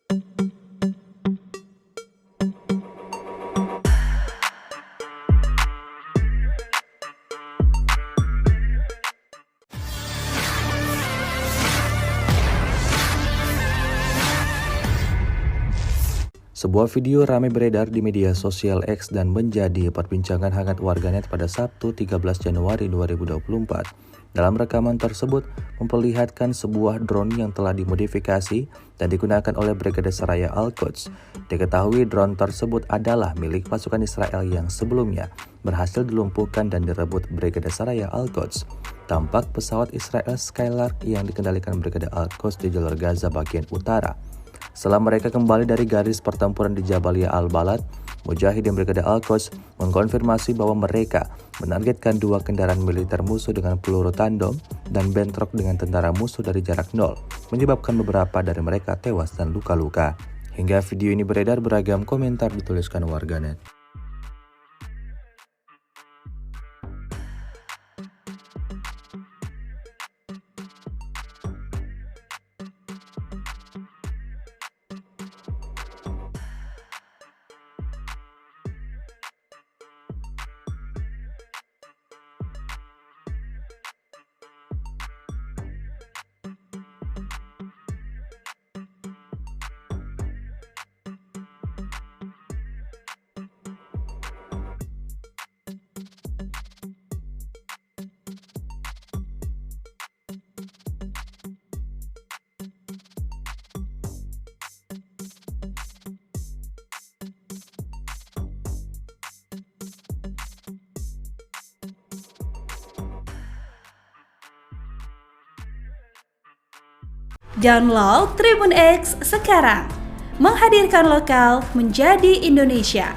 Sebuah video ramai beredar di media sosial X dan menjadi perbincangan hangat warganet pada Sabtu 13 Januari 2024. Dalam rekaman tersebut memperlihatkan sebuah drone yang telah dimodifikasi dan digunakan oleh Brigade Seraya Al-Quds. Diketahui drone tersebut adalah milik pasukan Israel yang sebelumnya berhasil dilumpuhkan dan direbut Brigade Seraya Al-Quds. Tampak pesawat Israel Skylark yang dikendalikan Brigade Al-Quds di jalur Gaza bagian utara. Setelah mereka kembali dari garis pertempuran di Jabalia Al-Balad, Mujahidin Brigade Al-Quds mengkonfirmasi bahwa mereka menargetkan 2 kendaraan militer musuh dengan peluru tandem dan bentrok dengan tentara musuh dari jarak nol, menyebabkan beberapa dari mereka tewas dan luka-luka. Hingga video ini beredar, beragam komentar dituliskan warganet. Download Tribun X sekarang, menghadirkan lokal menjadi Indonesia.